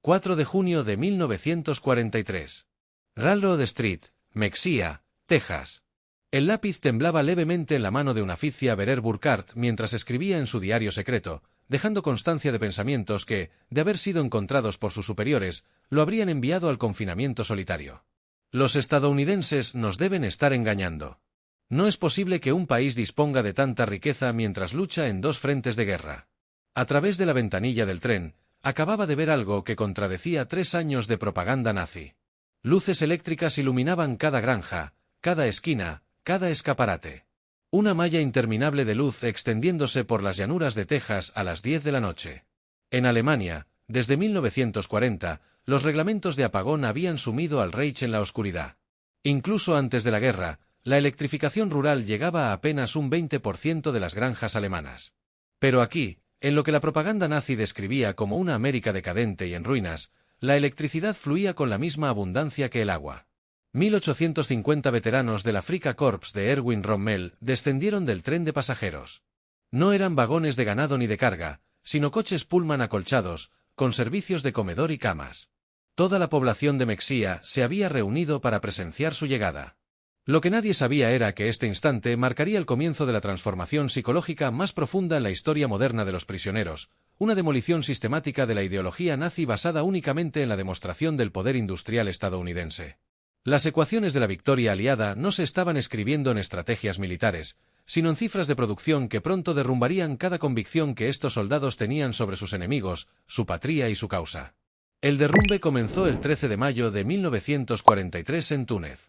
4 de junio de 1943. Railroad Street, Mexia, Texas. El lápiz temblaba levemente en la mano de una Fitzia Berer Burkhardt mientras escribía en su diario secreto, dejando constancia de pensamientos que, de haber sido encontrados por sus superiores, lo habrían enviado al confinamiento solitario. Los estadounidenses nos deben estar engañando. No es posible que un país disponga de tanta riqueza mientras lucha en dos frentes de guerra. A través de la ventanilla del tren, acababa de ver algo que contradecía 3 años de propaganda nazi. Luces eléctricas iluminaban cada granja, cada esquina, cada escaparate. Una malla interminable de luz extendiéndose por las llanuras de Texas a las 10 de la noche. En Alemania, desde 1940, los reglamentos de apagón habían sumido al Reich en la oscuridad. Incluso antes de la guerra, la electrificación rural llegaba a apenas un 20% de las granjas alemanas. Pero aquí, en lo que la propaganda nazi describía como una América decadente y en ruinas, la electricidad fluía con la misma abundancia que el agua. 1850 veteranos del Afrika Korps de Erwin Rommel descendieron del tren de pasajeros. No eran vagones de ganado ni de carga, sino coches Pullman acolchados, con servicios de comedor y camas. Toda la población de Mexia se había reunido para presenciar su llegada. Lo que nadie sabía era que este instante marcaría el comienzo de la transformación psicológica más profunda en la historia moderna de los prisioneros, una demolición sistemática de la ideología nazi basada únicamente en la demostración del poder industrial estadounidense. Las ecuaciones de la victoria aliada no se estaban escribiendo en estrategias militares, sino en cifras de producción que pronto derrumbarían cada convicción que estos soldados tenían sobre sus enemigos, su patria y su causa. El derrumbe comenzó el 13 de mayo de 1943 en Túnez.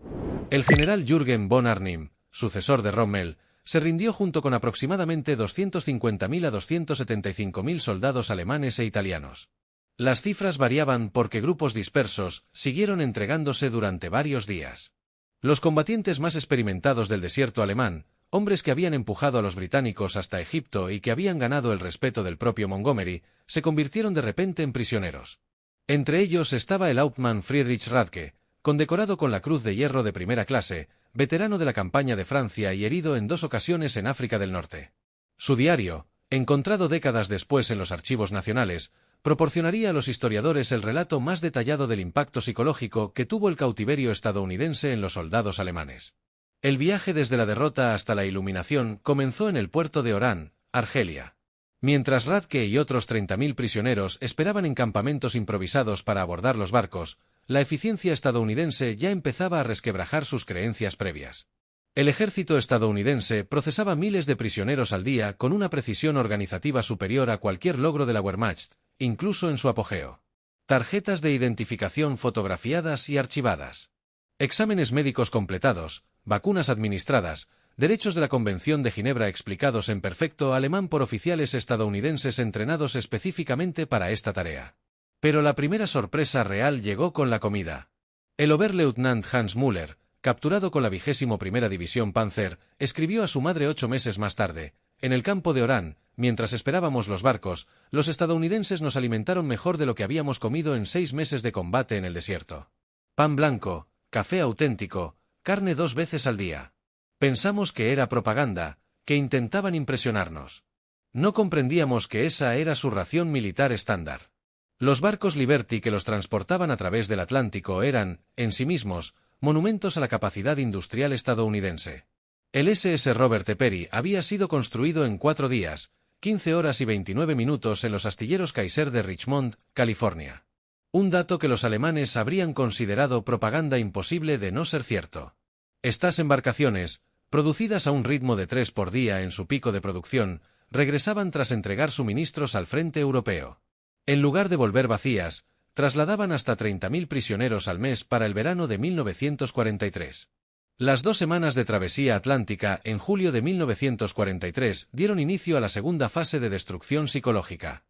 El general Jürgen von Arnim, sucesor de Rommel, se rindió junto con aproximadamente 250.000 a 275.000 soldados alemanes e italianos. Las cifras variaban porque grupos dispersos siguieron entregándose durante varios días. Los combatientes más experimentados del desierto alemán, hombres que habían empujado a los británicos hasta Egipto y que habían ganado el respeto del propio Montgomery, se convirtieron de repente en prisioneros. Entre ellos estaba el Hauptmann Friedrich Radke, condecorado con la Cruz de Hierro de primera clase, veterano de la campaña de Francia y herido en 2 ocasiones en África del Norte. Su diario, encontrado décadas después en los archivos nacionales, proporcionaría a los historiadores el relato más detallado del impacto psicológico que tuvo el cautiverio estadounidense en los soldados alemanes. El viaje desde la derrota hasta la iluminación comenzó en el puerto de Orán, Argelia. Mientras Radke y otros 30.000 prisioneros esperaban en campamentos improvisados para abordar los barcos, la eficiencia estadounidense ya empezaba a resquebrajar sus creencias previas. El ejército estadounidense procesaba miles de prisioneros al día con una precisión organizativa superior a cualquier logro de la Wehrmacht, incluso en su apogeo. Tarjetas de identificación fotografiadas y archivadas. Exámenes médicos completados, vacunas administradas, derechos de la Convención de Ginebra explicados en perfecto alemán por oficiales estadounidenses entrenados específicamente para esta tarea. Pero la primera sorpresa real llegó con la comida. El Oberleutnant Hans Müller, capturado con la 21ª División Panzer, escribió a su madre 8 meses más tarde: en el campo de Orán, mientras esperábamos los barcos, los estadounidenses nos alimentaron mejor de lo que habíamos comido en 6 meses de combate en el desierto. Pan blanco, café auténtico, carne 2 veces al día. Pensamos que era propaganda, que intentaban impresionarnos. No comprendíamos que esa era su ración militar estándar. Los barcos Liberty que los transportaban a través del Atlántico eran, en sí mismos, monumentos a la capacidad industrial estadounidense. El SS Robert E. Peary había sido construido en 4 días, 15 horas y 29 minutos en los astilleros Kaiser de Richmond, California. Un dato que los alemanes habrían considerado propaganda imposible de no ser cierto. Estas embarcaciones, producidas a un ritmo de 3 por día en su pico de producción, regresaban tras entregar suministros al frente europeo. En lugar de volver vacías, trasladaban hasta 30.000 prisioneros al mes para el verano de 1943. Las 2 semanas de travesía atlántica en julio de 1943 dieron inicio a la segunda fase de destrucción psicológica.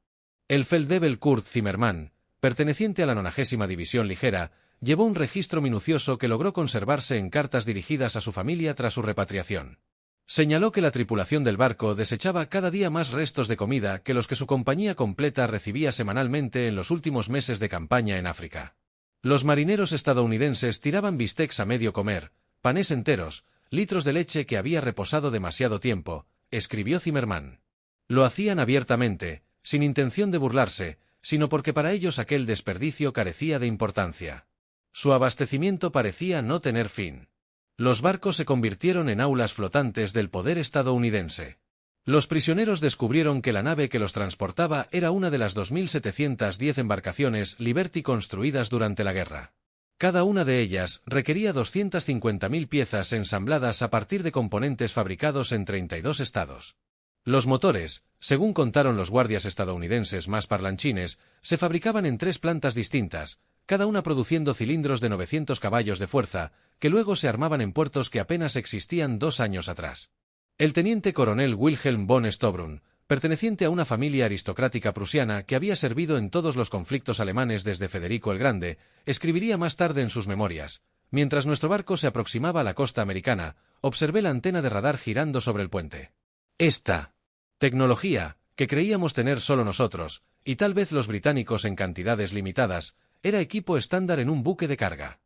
El Feldwebel Kurt Zimmermann, perteneciente a la 90ª División Ligera, llevó un registro minucioso que logró conservarse en cartas dirigidas a su familia tras su repatriación. Señaló que la tripulación del barco desechaba cada día más restos de comida que los que su compañía completa recibía semanalmente en los últimos meses de campaña en África. Los marineros estadounidenses tiraban bistecs a medio comer, panes enteros, litros de leche que había reposado demasiado tiempo, escribió Zimmermann. Lo hacían abiertamente, sin intención de burlarse, sino porque para ellos aquel desperdicio carecía de importancia. Su abastecimiento parecía no tener fin. Los barcos se convirtieron en aulas flotantes del poder estadounidense. Los prisioneros descubrieron que la nave que los transportaba era una de las 2.710 embarcaciones Liberty construidas durante la guerra. Cada una de ellas requería 250.000 piezas ensambladas a partir de componentes fabricados en 32 estados. Los motores, según contaron los guardias estadounidenses más parlanchines, se fabricaban en 3 plantas distintas, cada una produciendo cilindros de 900 caballos de fuerza, que luego se armaban en puertos que apenas existían 2 años atrás. El teniente coronel Wilhelm von Staubrunn, perteneciente a una familia aristocrática prusiana que había servido en todos los conflictos alemanes desde Federico el Grande, escribiría más tarde en sus memorias: mientras nuestro barco se aproximaba a la costa americana, observé la antena de radar girando sobre el puente. Esta tecnología, que creíamos tener solo nosotros, y tal vez los británicos en cantidades limitadas, era equipo estándar en un buque de carga.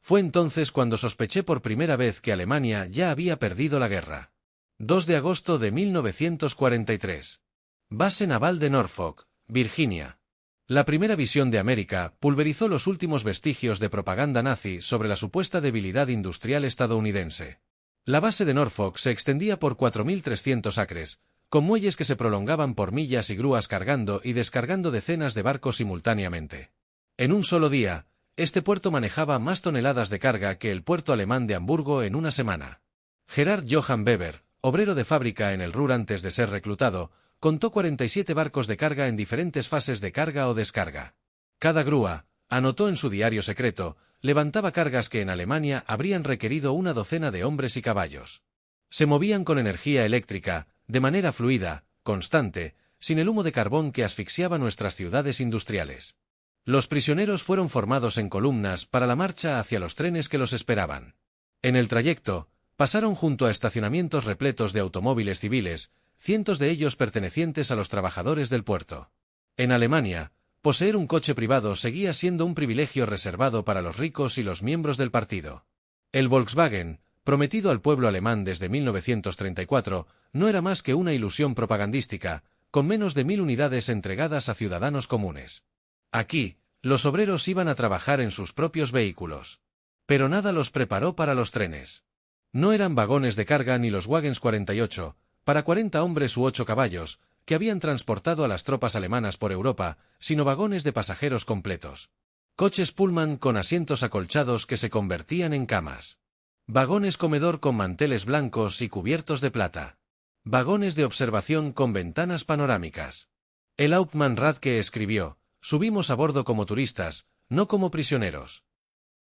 Fue entonces cuando sospeché por primera vez que Alemania ya había perdido la guerra. 2 de agosto de 1943. Base naval de Norfolk, Virginia. La primera visión de América pulverizó los últimos vestigios de propaganda nazi sobre la supuesta debilidad industrial estadounidense. La base de Norfolk se extendía por 4.300 acres, con muelles que se prolongaban por millas y grúas cargando y descargando decenas de barcos simultáneamente. En un solo día, este puerto manejaba más toneladas de carga que el puerto alemán de Hamburgo en una semana. Gerhard Johann Weber, obrero de fábrica en el Ruhr antes de ser reclutado, contó 47 barcos de carga en diferentes fases de carga o descarga. Cada grúa, anotó en su diario secreto, levantaba cargas que en Alemania habrían requerido una docena de hombres y caballos. Se movían con energía eléctrica, de manera fluida, constante, sin el humo de carbón que asfixiaba nuestras ciudades industriales. Los prisioneros fueron formados en columnas para la marcha hacia los trenes que los esperaban. En el trayecto, pasaron junto a estacionamientos repletos de automóviles civiles, cientos de ellos pertenecientes a los trabajadores del puerto. En Alemania, poseer un coche privado seguía siendo un privilegio reservado para los ricos y los miembros del partido. El Volkswagen, prometido al pueblo alemán desde 1934, no era más que una ilusión propagandística, con menos de 1.000 unidades entregadas a ciudadanos comunes. Aquí, los obreros iban a trabajar en sus propios vehículos. Pero nada los preparó para los trenes. No eran vagones de carga ni los Wagens 48, para 40 hombres u 8 caballos, que habían transportado a las tropas alemanas por Europa, sino vagones de pasajeros completos. Coches Pullman con asientos acolchados que se convertían en camas. Vagones comedor con manteles blancos y cubiertos de plata. Vagones de observación con ventanas panorámicas. El Hauptmann Radke escribió: subimos a bordo como turistas, no como prisioneros.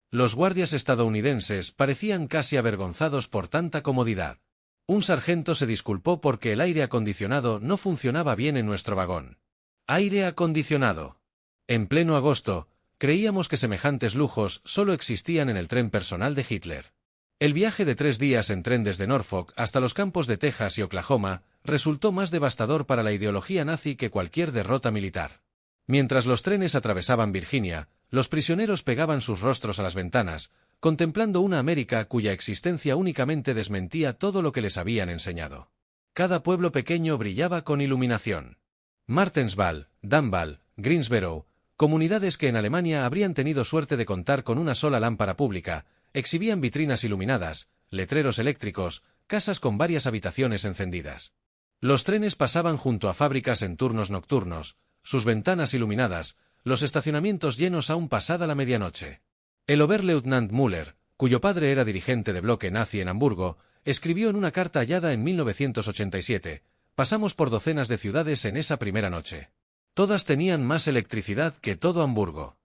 Los guardias estadounidenses parecían casi avergonzados por tanta comodidad. Un sargento se disculpó porque el aire acondicionado no funcionaba bien en nuestro vagón. Aire acondicionado. En pleno agosto, creíamos que semejantes lujos solo existían en el tren personal de Hitler. El viaje de 3 días en tren desde Norfolk hasta los campos de Texas y Oklahoma resultó más devastador para la ideología nazi que cualquier derrota militar. Mientras los trenes atravesaban Virginia, los prisioneros pegaban sus rostros a las ventanas, contemplando una América cuya existencia únicamente desmentía todo lo que les habían enseñado. Cada pueblo pequeño brillaba con iluminación. Martensval, Danval, Greensboro, comunidades que en Alemania habrían tenido suerte de contar con una sola lámpara pública, exhibían vitrinas iluminadas, letreros eléctricos, casas con varias habitaciones encendidas. Los trenes pasaban junto a fábricas en turnos nocturnos, sus ventanas iluminadas, los estacionamientos llenos aún pasada la medianoche. El Oberleutnant Müller, cuyo padre era dirigente de bloque nazi en Hamburgo, escribió en una carta hallada en 1987: pasamos por docenas de ciudades en esa primera noche. Todas tenían más electricidad que todo Hamburgo.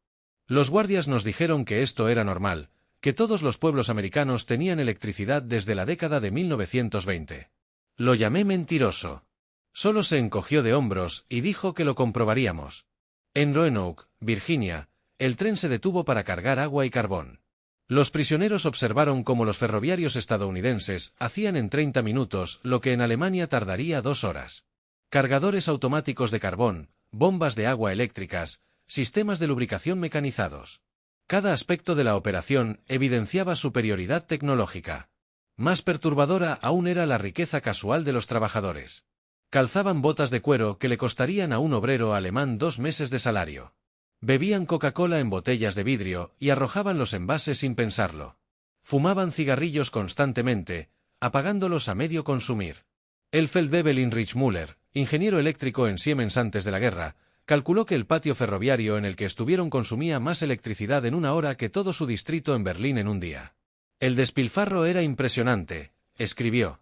Los guardias nos dijeron que esto era normal, que todos los pueblos americanos tenían electricidad desde la década de 1920. Lo llamé mentiroso. Solo se encogió de hombros y dijo que lo comprobaríamos. En Roanoke, Virginia, el tren se detuvo para cargar agua y carbón. Los prisioneros observaron cómo los ferroviarios estadounidenses hacían en 30 minutos lo que en Alemania tardaría 2 horas. Cargadores automáticos de carbón, bombas de agua eléctricas, sistemas de lubricación mecanizados. Cada aspecto de la operación evidenciaba superioridad tecnológica. Más perturbadora aún era la riqueza casual de los trabajadores. Calzaban botas de cuero que le costarían a un obrero alemán 2 meses de salario. Bebían Coca-Cola en botellas de vidrio y arrojaban los envases sin pensarlo. Fumaban cigarrillos constantemente, apagándolos a medio consumir. El Feldwebel Heinrich Müller, ingeniero eléctrico en Siemens antes de la guerra, calculó que el patio ferroviario en el que estuvieron consumía más electricidad en una hora que todo su distrito en Berlín en un día. El despilfarro era impresionante, escribió.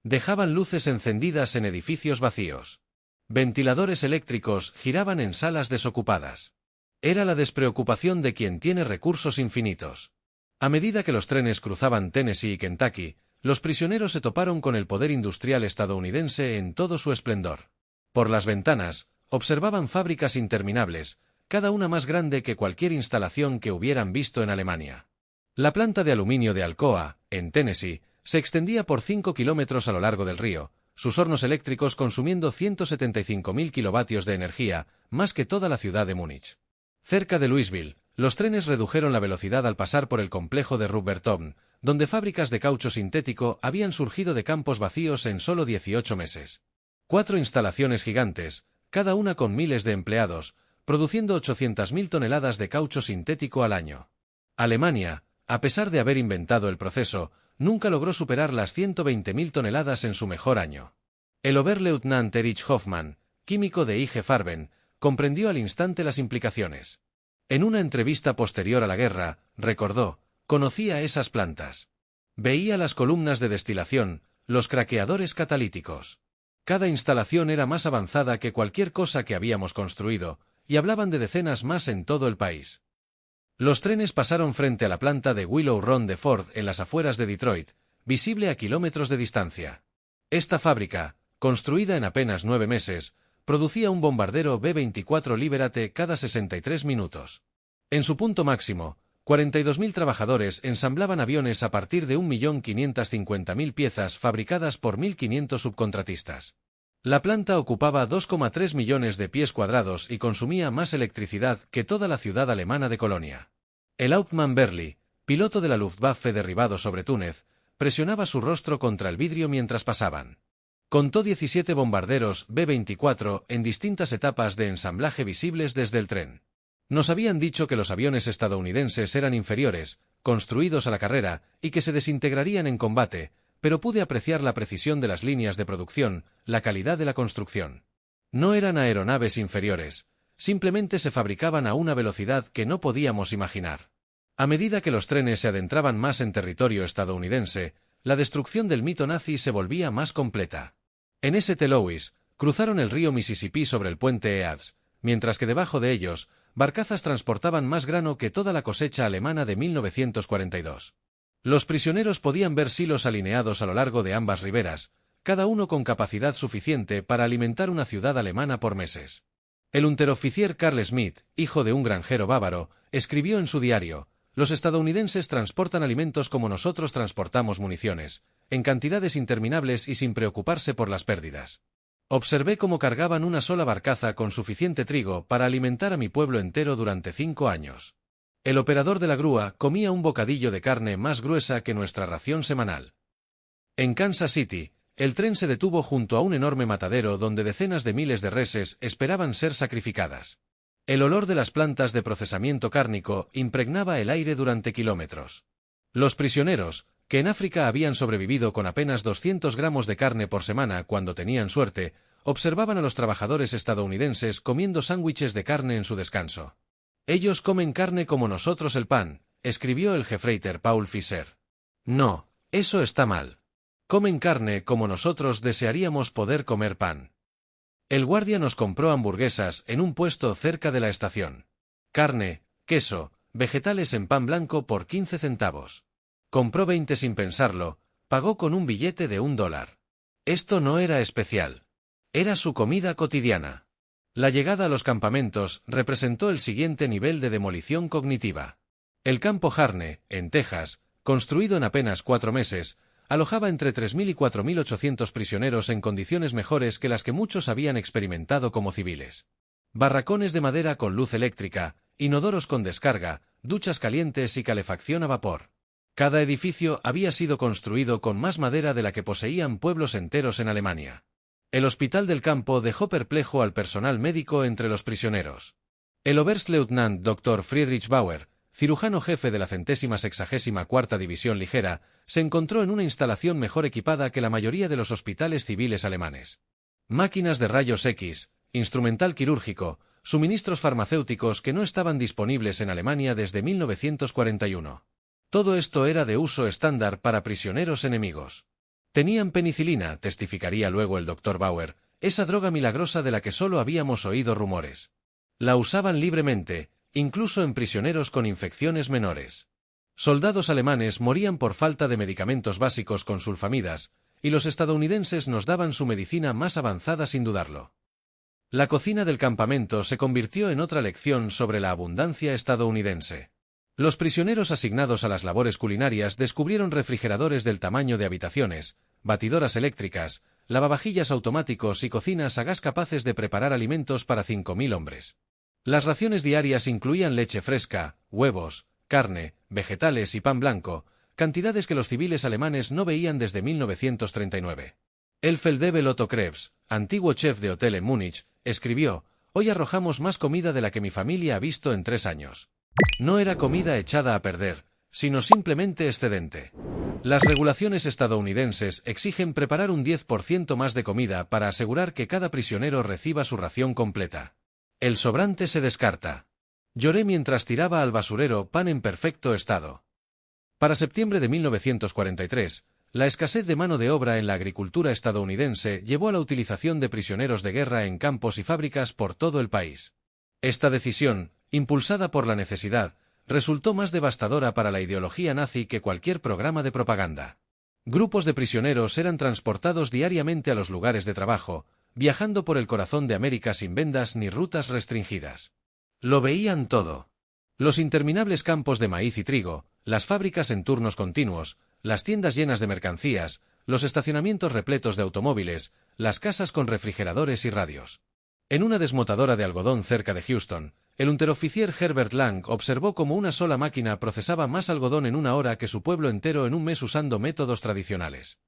Dejaban luces encendidas en edificios vacíos. Ventiladores eléctricos giraban en salas desocupadas. Era la despreocupación de quien tiene recursos infinitos. A medida que los trenes cruzaban Tennessee y Kentucky, los prisioneros se toparon con el poder industrial estadounidense en todo su esplendor. Por las ventanas, observaban fábricas interminables, cada una más grande que cualquier instalación que hubieran visto en Alemania. La planta de aluminio de Alcoa, en Tennessee, se extendía por 5 kilómetros a lo largo del río, sus hornos eléctricos consumiendo 175.000 kilovatios de energía, más que toda la ciudad de Múnich. Cerca de Louisville, los trenes redujeron la velocidad al pasar por el complejo de Rubbertown, donde fábricas de caucho sintético habían surgido de campos vacíos en solo 18 meses. 4 instalaciones gigantes, cada una con miles de empleados, produciendo 800.000 toneladas de caucho sintético al año. Alemania, a pesar de haber inventado el proceso, nunca logró superar las 120.000 toneladas en su mejor año. El Oberleutnant Erich Hoffmann, químico de IG Farben, comprendió al instante las implicaciones. En una entrevista posterior a la guerra, recordó, conocía esas plantas. Veía las columnas de destilación, los craqueadores catalíticos. Cada instalación era más avanzada que cualquier cosa que habíamos construido, y hablaban de decenas más en todo el país. Los trenes pasaron frente a la planta de Willow Run de Ford en las afueras de Detroit, visible a kilómetros de distancia. Esta fábrica, construida en apenas 9 meses, producía un bombardero B-24 Liberate cada 63 minutos. En su punto máximo, 42.000 trabajadores ensamblaban aviones a partir de 1.550.000 piezas fabricadas por 1.500 subcontratistas. La planta ocupaba 2,3 millones de pies cuadrados y consumía más electricidad que toda la ciudad alemana de Colonia. El Hauptmann Berli, piloto de la Luftwaffe derribado sobre Túnez, presionaba su rostro contra el vidrio mientras pasaban. Contó 17 bombarderos B-24 en distintas etapas de ensamblaje visibles desde el tren. Nos habían dicho que los aviones estadounidenses eran inferiores, construidos a la carrera, y que se desintegrarían en combate, pero pude apreciar la precisión de las líneas de producción, la calidad de la construcción. No eran aeronaves inferiores, simplemente se fabricaban a una velocidad que no podíamos imaginar. A medida que los trenes se adentraban más en territorio estadounidense, la destrucción del mito nazi se volvía más completa. En St. Louis, cruzaron el río Mississippi sobre el puente Eads, mientras que debajo de ellos, barcazas transportaban más grano que toda la cosecha alemana de 1942. Los prisioneros podían ver silos alineados a lo largo de ambas riberas, cada uno con capacidad suficiente para alimentar una ciudad alemana por meses. El unteroficier Carl Schmidt, hijo de un granjero bávaro, escribió en su diario: «Los estadounidenses transportan alimentos como nosotros transportamos municiones, en cantidades interminables y sin preocuparse por las pérdidas. Observé cómo cargaban una sola barcaza con suficiente trigo para alimentar a mi pueblo entero durante 5 años. El operador de la grúa comía un bocadillo de carne más gruesa que nuestra ración semanal». En Kansas City, el tren se detuvo junto a un enorme matadero donde decenas de miles de reses esperaban ser sacrificadas. El olor de las plantas de procesamiento cárnico impregnaba el aire durante kilómetros. Los prisioneros, que en África habían sobrevivido con apenas 200 gramos de carne por semana cuando tenían suerte, observaban a los trabajadores estadounidenses comiendo sándwiches de carne en su descanso. «Ellos comen carne como nosotros el pan», escribió el Gefreiter Paul Fischer. «No, eso está mal. Comen carne como nosotros desearíamos poder comer pan». El guardia nos compró hamburguesas en un puesto cerca de la estación. Carne, queso, vegetales en pan blanco por 15 centavos. Compró 20 sin pensarlo, pagó con un billete de $1. Esto no era especial. Era su comida cotidiana. La llegada a los campamentos representó el siguiente nivel de demolición cognitiva. El campo Harne, en Texas, construido en apenas 4 meses, alojaba entre 3.000 y 4.800 prisioneros en condiciones mejores que las que muchos habían experimentado como civiles. Barracones de madera con luz eléctrica, inodoros con descarga, duchas calientes y calefacción a vapor. Cada edificio había sido construido con más madera de la que poseían pueblos enteros en Alemania. El hospital del campo dejó perplejo al personal médico entre los prisioneros. El Oberstleutnant Dr. Friedrich Bauer, cirujano jefe de la 164ª División Ligera, se encontró en una instalación mejor equipada que la mayoría de los hospitales civiles alemanes. Máquinas de rayos X, instrumental quirúrgico, suministros farmacéuticos que no estaban disponibles en Alemania desde 1941. Todo esto era de uso estándar para prisioneros enemigos. Tenían penicilina, testificaría luego el Dr. Bauer, esa droga milagrosa de la que solo habíamos oído rumores. La usaban libremente, incluso en prisioneros con infecciones menores. Soldados alemanes morían por falta de medicamentos básicos con sulfamidas, y los estadounidenses nos daban su medicina más avanzada sin dudarlo. La cocina del campamento se convirtió en otra lección sobre la abundancia estadounidense. Los prisioneros asignados a las labores culinarias descubrieron refrigeradores del tamaño de habitaciones, batidoras eléctricas, lavavajillas automáticos y cocinas a gas capaces de preparar alimentos para 5.000 hombres. Las raciones diarias incluían leche fresca, huevos, carne, vegetales y pan blanco, cantidades que los civiles alemanes no veían desde 1939. El Feldwebel Otto Krebs, antiguo chef de hotel en Múnich, escribió: «Hoy arrojamos más comida de la que mi familia ha visto en 3 años». No era comida echada a perder, sino simplemente excedente. Las regulaciones estadounidenses exigen preparar un 10% más de comida para asegurar que cada prisionero reciba su ración completa. El sobrante se descarta. Lloré mientras tiraba al basurero pan en perfecto estado. Para septiembre de 1943, la escasez de mano de obra en la agricultura estadounidense llevó a la utilización de prisioneros de guerra en campos y fábricas por todo el país. Esta decisión, impulsada por la necesidad, resultó más devastadora para la ideología nazi que cualquier programa de propaganda. Grupos de prisioneros eran transportados diariamente a los lugares de trabajo, viajando por el corazón de América sin vendas ni rutas restringidas. Lo veían todo. Los interminables campos de maíz y trigo, las fábricas en turnos continuos, las tiendas llenas de mercancías, los estacionamientos repletos de automóviles, las casas con refrigeradores y radios. En una desmotadora de algodón cerca de Houston, el unteroficier Herbert Lang observó cómo una sola máquina procesaba más algodón en una hora que su pueblo entero en un mes usando métodos tradicionales.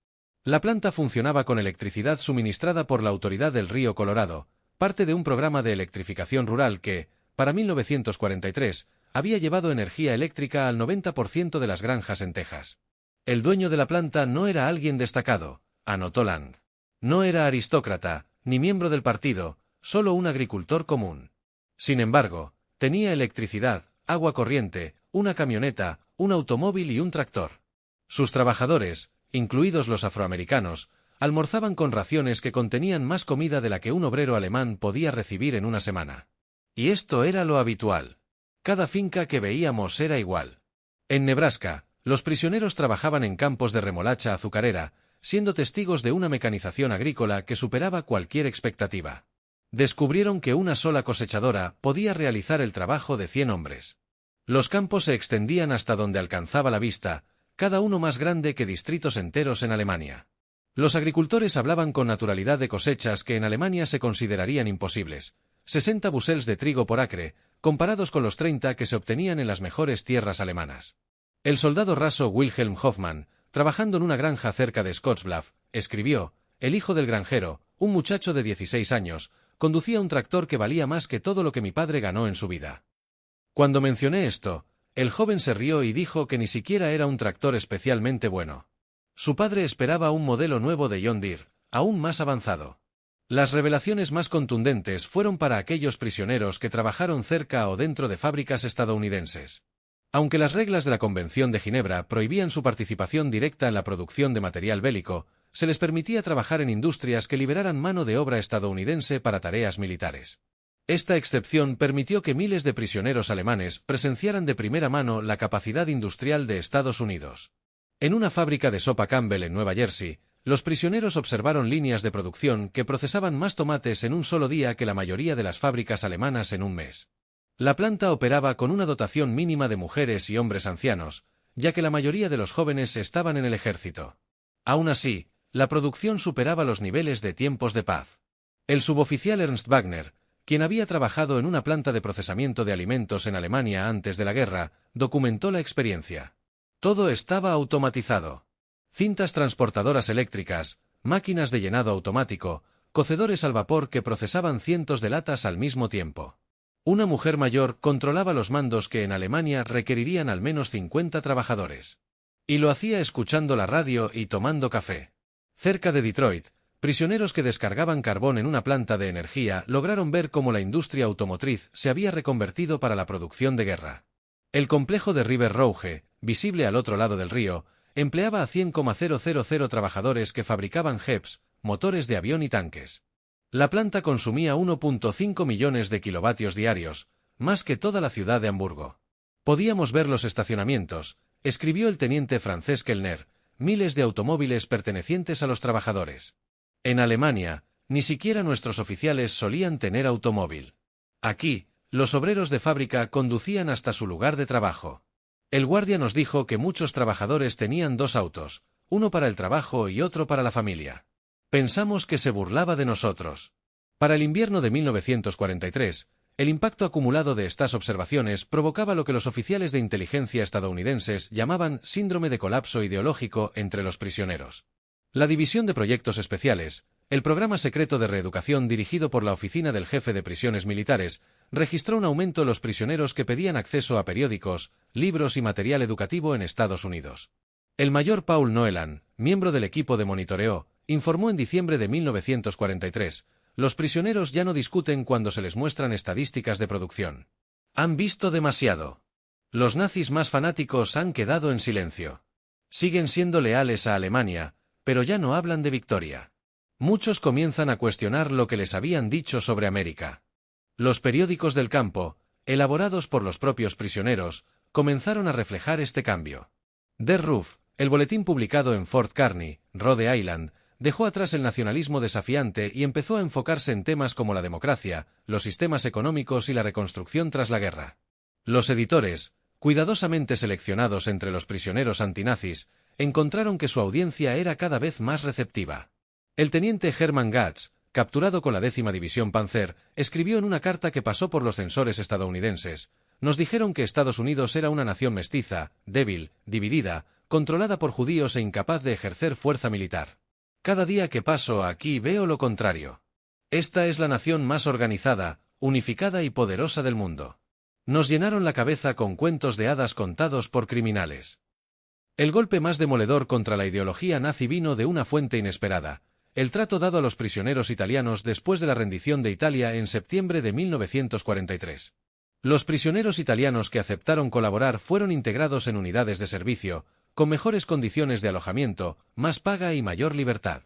La planta funcionaba con electricidad suministrada por la Autoridad del Río Colorado, parte de un programa de electrificación rural que, para 1943, había llevado energía eléctrica al 90% de las granjas en Texas. El dueño de la planta no era alguien destacado, anotó Lang. No era aristócrata, ni miembro del partido, solo un agricultor común. Sin embargo, tenía electricidad, agua corriente, una camioneta, un automóvil y un tractor. Sus trabajadores, incluidos los afroamericanos, almorzaban con raciones que contenían más comida de la que un obrero alemán podía recibir en una semana. Y esto era lo habitual. Cada finca que veíamos era igual. En Nebraska, los prisioneros trabajaban en campos de remolacha azucarera, siendo testigos de una mecanización agrícola que superaba cualquier expectativa. Descubrieron que una sola cosechadora podía realizar el trabajo de 100 hombres. Los campos se extendían hasta donde alcanzaba la vista, cada uno más grande que distritos enteros en Alemania. Los agricultores hablaban con naturalidad de cosechas que en Alemania se considerarían imposibles, 60 bushels de trigo por acre, comparados con los 30 que se obtenían en las mejores tierras alemanas. El soldado raso Wilhelm Hoffmann, trabajando en una granja cerca de Scottsbluff, escribió: «El hijo del granjero, un muchacho de 16 años, conducía un tractor que valía más que todo lo que mi padre ganó en su vida». Cuando mencioné esto, el joven se rió y dijo que ni siquiera era un tractor especialmente bueno. Su padre esperaba un modelo nuevo de John Deere, aún más avanzado. Las revelaciones más contundentes fueron para aquellos prisioneros que trabajaron cerca o dentro de fábricas estadounidenses. Aunque las reglas de la Convención de Ginebra prohibían su participación directa en la producción de material bélico, se les permitía trabajar en industrias que liberaran mano de obra estadounidense para tareas militares. Esta excepción permitió que miles de prisioneros alemanes presenciaran de primera mano la capacidad industrial de Estados Unidos. En una fábrica de sopa Campbell en Nueva Jersey, los prisioneros observaron líneas de producción que procesaban más tomates en un solo día que la mayoría de las fábricas alemanas en un mes. La planta operaba con una dotación mínima de mujeres y hombres ancianos, ya que la mayoría de los jóvenes estaban en el ejército. Aún así, la producción superaba los niveles de tiempos de paz. El suboficial Ernst Wagner, quien había trabajado en una planta de procesamiento de alimentos en Alemania antes de la guerra, documentó la experiencia. Todo estaba automatizado. Cintas transportadoras eléctricas, máquinas de llenado automático, cocedores al vapor que procesaban cientos de latas al mismo tiempo. Una mujer mayor controlaba los mandos que en Alemania requerirían al menos 50 trabajadores. Y lo hacía escuchando la radio y tomando café. Cerca de Detroit, prisioneros que descargaban carbón en una planta de energía lograron ver cómo la industria automotriz se había reconvertido para la producción de guerra. El complejo de River Rouge, visible al otro lado del río, empleaba a 100,000 trabajadores que fabricaban JEPs, motores de avión y tanques. La planta consumía 1,5 millones de kilovatios diarios, más que toda la ciudad de Hamburgo. Podíamos ver los estacionamientos, escribió el teniente francés Kellner, miles de automóviles pertenecientes a los trabajadores. En Alemania, ni siquiera nuestros oficiales solían tener automóvil. Aquí, los obreros de fábrica conducían hasta su lugar de trabajo. El guardia nos dijo que muchos trabajadores tenían 2 autos, uno para el trabajo y otro para la familia. Pensamos que se burlaba de nosotros. Para el invierno de 1943, el impacto acumulado de estas observaciones provocaba lo que los oficiales de inteligencia estadounidenses llamaban síndrome de colapso ideológico entre los prisioneros. La División de Proyectos Especiales, el programa secreto de reeducación dirigido por la Oficina del Jefe de Prisiones Militares, registró un aumento en los prisioneros que pedían acceso a periódicos, libros y material educativo en Estados Unidos. El mayor Paul Noelan, miembro del equipo de monitoreo, informó en diciembre de 1943, los prisioneros ya no discuten cuando se les muestran estadísticas de producción. Han visto demasiado. Los nazis más fanáticos han quedado en silencio. Siguen siendo leales a Alemania, pero ya no hablan de victoria. Muchos comienzan a cuestionar lo que les habían dicho sobre América. Los periódicos del campo, elaborados por los propios prisioneros, comenzaron a reflejar este cambio. Der Ruf, el boletín publicado en Fort Kearny, Rhode Island, dejó atrás el nacionalismo desafiante y empezó a enfocarse en temas como la democracia, los sistemas económicos y la reconstrucción tras la guerra. Los editores, cuidadosamente seleccionados entre los prisioneros antinazis, encontraron que su audiencia era cada vez más receptiva. El teniente Hermann Gatz, capturado con la 10ª División Panzer, escribió en una carta que pasó por los censores estadounidenses: nos dijeron que Estados Unidos era una nación mestiza, débil, dividida, controlada por judíos e incapaz de ejercer fuerza militar. Cada día que paso aquí veo lo contrario. Esta es la nación más organizada, unificada y poderosa del mundo. Nos llenaron la cabeza con cuentos de hadas contados por criminales. El golpe más demoledor contra la ideología nazi vino de una fuente inesperada: el trato dado a los prisioneros italianos después de la rendición de Italia en septiembre de 1943. Los prisioneros italianos que aceptaron colaborar fueron integrados en unidades de servicio, con mejores condiciones de alojamiento, más paga y mayor libertad.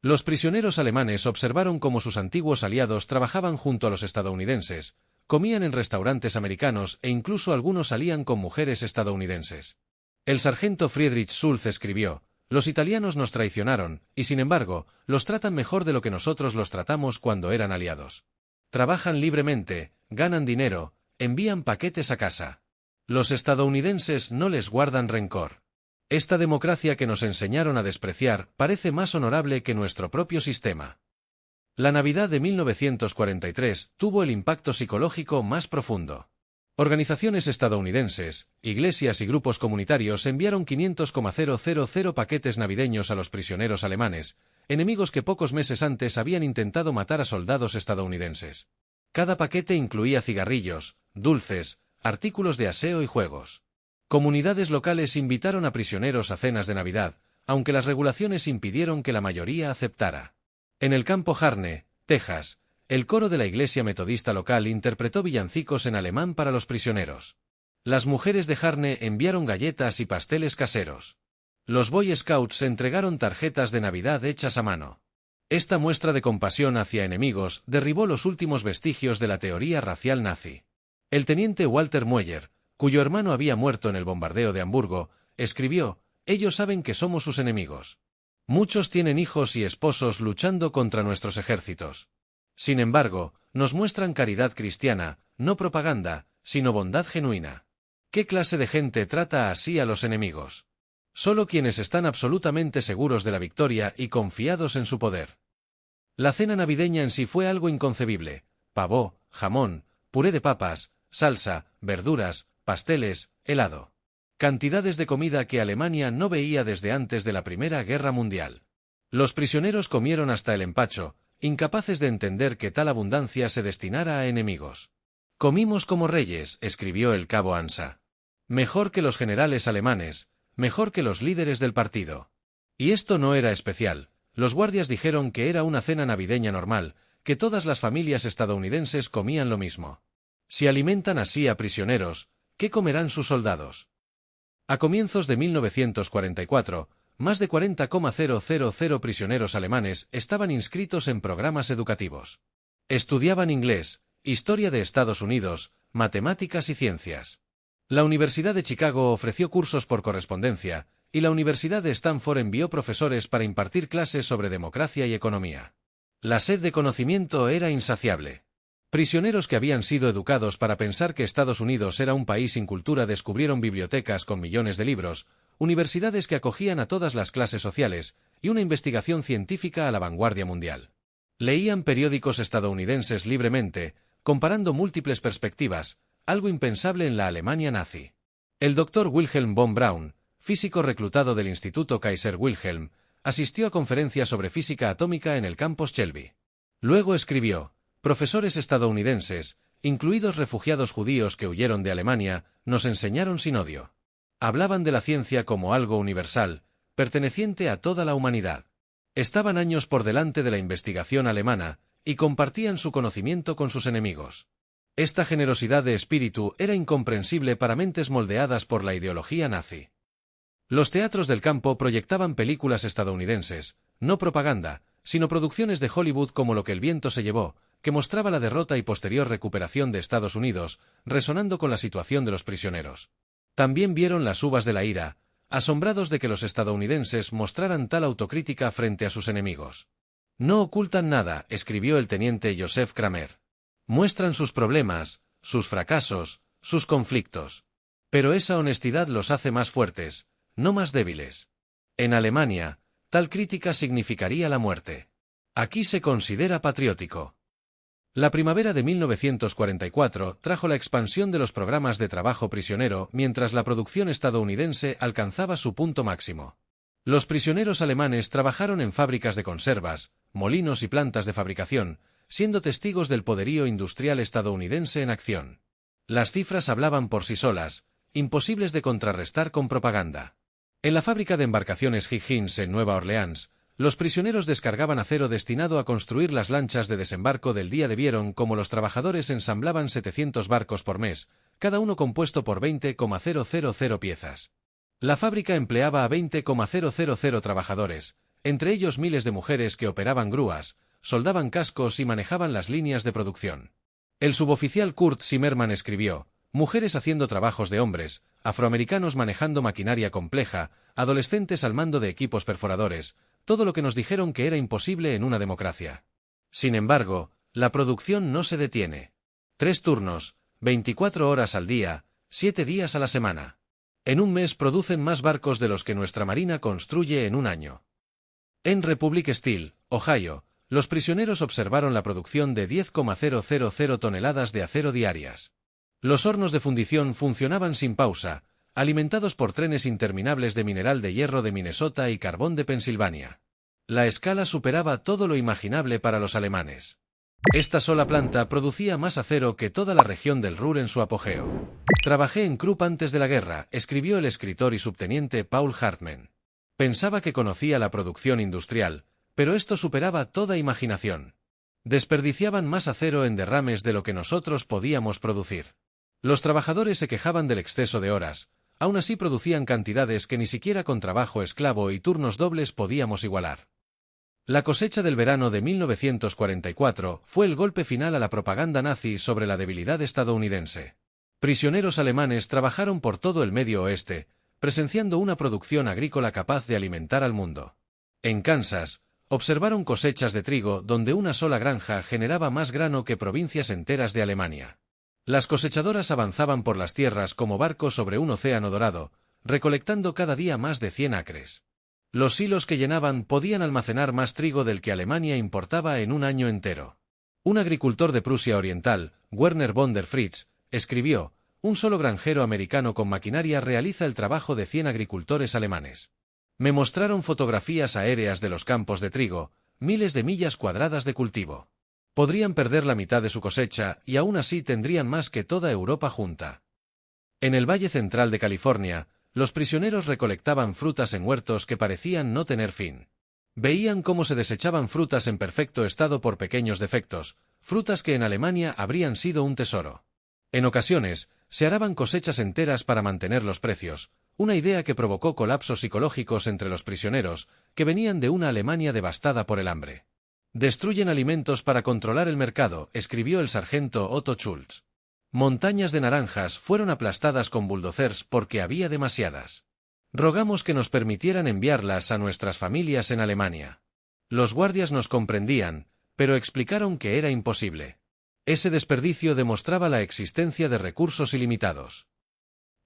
Los prisioneros alemanes observaron cómo sus antiguos aliados trabajaban junto a los estadounidenses, comían en restaurantes americanos e incluso algunos salían con mujeres estadounidenses. El sargento Friedrich Schulz escribió: los italianos nos traicionaron, y sin embargo, los tratan mejor de lo que nosotros los tratamos cuando eran aliados. Trabajan libremente, ganan dinero, envían paquetes a casa. Los estadounidenses no les guardan rencor. Esta democracia que nos enseñaron a despreciar parece más honorable que nuestro propio sistema. La Navidad de 1943 tuvo el impacto psicológico más profundo. Organizaciones estadounidenses, iglesias y grupos comunitarios enviaron 500,000 paquetes navideños a los prisioneros alemanes, enemigos que pocos meses antes habían intentado matar a soldados estadounidenses. Cada paquete incluía cigarrillos, dulces, artículos de aseo y juegos. Comunidades locales invitaron a prisioneros a cenas de Navidad, aunque las regulaciones impidieron que la mayoría aceptara. En el campo Harne, Texas, el coro de la iglesia metodista local interpretó villancicos en alemán para los prisioneros. Las mujeres de Harne enviaron galletas y pasteles caseros. Los Boy Scouts entregaron tarjetas de Navidad hechas a mano. Esta muestra de compasión hacia enemigos derribó los últimos vestigios de la teoría racial nazi. El teniente Walter Mueller, cuyo hermano había muerto en el bombardeo de Hamburgo, escribió: ellos saben que somos sus enemigos. Muchos tienen hijos y esposos luchando contra nuestros ejércitos. Sin embargo, nos muestran caridad cristiana, no propaganda, sino bondad genuina. ¿Qué clase de gente trata así a los enemigos? Solo quienes están absolutamente seguros de la victoria y confiados en su poder. La cena navideña en sí fue algo inconcebible: pavó, jamón, puré de papas, salsa, verduras, pasteles, helado. Cantidades de comida que Alemania no veía desde antes de la Primera Guerra Mundial. Los prisioneros comieron hasta el empacho, incapaces de entender que tal abundancia se destinara a enemigos. Comimos como reyes, escribió el cabo Ansa. Mejor que los generales alemanes, mejor que los líderes del partido. Y esto no era especial. Los guardias dijeron que era una cena navideña normal, que todas las familias estadounidenses comían lo mismo. Si alimentan así a prisioneros, ¿qué comerán sus soldados? A comienzos de 1944, más de 40,000 prisioneros alemanes estaban inscritos en programas educativos. Estudiaban inglés, historia de Estados Unidos, matemáticas y ciencias. La Universidad de Chicago ofreció cursos por correspondencia, y la Universidad de Stanford envió profesores para impartir clases sobre democracia y economía. La sed de conocimiento era insaciable. Prisioneros que habían sido educados para pensar que Estados Unidos era un país sin cultura descubrieron bibliotecas con millones de libros, universidades que acogían a todas las clases sociales, y una investigación científica a la vanguardia mundial. Leían periódicos estadounidenses libremente, comparando múltiples perspectivas, algo impensable en la Alemania nazi. El Dr. Wilhelm von Braun, físico reclutado del Instituto Kaiser Wilhelm, asistió a conferencias sobre física atómica en el campus Shelby. Luego escribió: profesores estadounidenses, incluidos refugiados judíos que huyeron de Alemania, nos enseñaron sin odio. Hablaban de la ciencia como algo universal, perteneciente a toda la humanidad. Estaban años por delante de la investigación alemana, y compartían su conocimiento con sus enemigos. Esta generosidad de espíritu era incomprensible para mentes moldeadas por la ideología nazi. Los teatros del campo proyectaban películas estadounidenses, no propaganda, sino producciones de Hollywood como Lo que el viento se llevó, que mostraba la derrota y posterior recuperación de Estados Unidos, resonando con la situación de los prisioneros. También vieron Las uvas de la ira, asombrados de que los estadounidenses mostraran tal autocrítica frente a sus enemigos. No ocultan nada, escribió el teniente Joseph Kramer. Muestran sus problemas, sus fracasos, sus conflictos. Pero esa honestidad los hace más fuertes, no más débiles. En Alemania, tal crítica significaría la muerte. Aquí se considera patriótico. La primavera de 1944 trajo la expansión de los programas de trabajo prisionero mientras la producción estadounidense alcanzaba su punto máximo. Los prisioneros alemanes trabajaron en fábricas de conservas, molinos y plantas de fabricación, siendo testigos del poderío industrial estadounidense en acción. Las cifras hablaban por sí solas, imposibles de contrarrestar con propaganda. En la fábrica de embarcaciones Higgins en Nueva Orleans, los prisioneros descargaban acero destinado a construir las lanchas de desembarco del día de Vieron, como los trabajadores ensamblaban 700 barcos por mes, cada uno compuesto por 20,000 piezas. La fábrica empleaba a 20,000 trabajadores, entre ellos miles de mujeres que operaban grúas, soldaban cascos y manejaban las líneas de producción. El suboficial Kurt Zimmermann escribió: mujeres haciendo trabajos de hombres, afroamericanos manejando maquinaria compleja, adolescentes al mando de equipos perforadores, todo lo que nos dijeron que era imposible en una democracia. Sin embargo, la producción no se detiene. 3 turnos, 24 horas al día, 7 días a la semana. En un mes producen más barcos de los que nuestra marina construye en un año. En Republic Steel, Ohio, los prisioneros observaron la producción de 10,000 toneladas de acero diarias. Los hornos de fundición funcionaban sin pausa, alimentados por trenes interminables de mineral de hierro de Minnesota y carbón de Pensilvania. La escala superaba todo lo imaginable para los alemanes. Esta sola planta producía más acero que toda la región del Ruhr en su apogeo. Trabajé en Krupp antes de la guerra, escribió el escritor y subteniente Paul Hartmann. Pensaba que conocía la producción industrial, pero esto superaba toda imaginación. Desperdiciaban más acero en derrames de lo que nosotros podíamos producir. Los trabajadores se quejaban del exceso de horas, aún así producían cantidades que ni siquiera con trabajo esclavo y turnos dobles podíamos igualar. La cosecha del verano de 1944 fue el golpe final a la propaganda nazi sobre la debilidad estadounidense. Prisioneros alemanes trabajaron por todo el Medio Oeste, presenciando una producción agrícola capaz de alimentar al mundo. En Kansas, observaron cosechas de trigo donde una sola granja generaba más grano que provincias enteras de Alemania. Las cosechadoras avanzaban por las tierras como barcos sobre un océano dorado, recolectando cada día más de 100 acres. Los silos que llenaban podían almacenar más trigo del que Alemania importaba en un año entero. Un agricultor de Prusia Oriental, Werner von der Fritz, escribió: un solo granjero americano con maquinaria realiza el trabajo de 100 agricultores alemanes. Me mostraron fotografías aéreas de los campos de trigo, miles de millas cuadradas de cultivo. Podrían perder la mitad de su cosecha y aún así tendrían más que toda Europa junta. En el Valle Central de California, los prisioneros recolectaban frutas en huertos que parecían no tener fin. Veían cómo se desechaban frutas en perfecto estado por pequeños defectos, frutas que en Alemania habrían sido un tesoro. En ocasiones, se araban cosechas enteras para mantener los precios, una idea que provocó colapsos psicológicos entre los prisioneros, que venían de una Alemania devastada por el hambre. «Destruyen alimentos para controlar el mercado», escribió el sargento Otto Schulz. «Montañas de naranjas fueron aplastadas con bulldozers porque había demasiadas. Rogamos que nos permitieran enviarlas a nuestras familias en Alemania. Los guardias nos comprendían, pero explicaron que era imposible. Ese desperdicio demostraba la existencia de recursos ilimitados».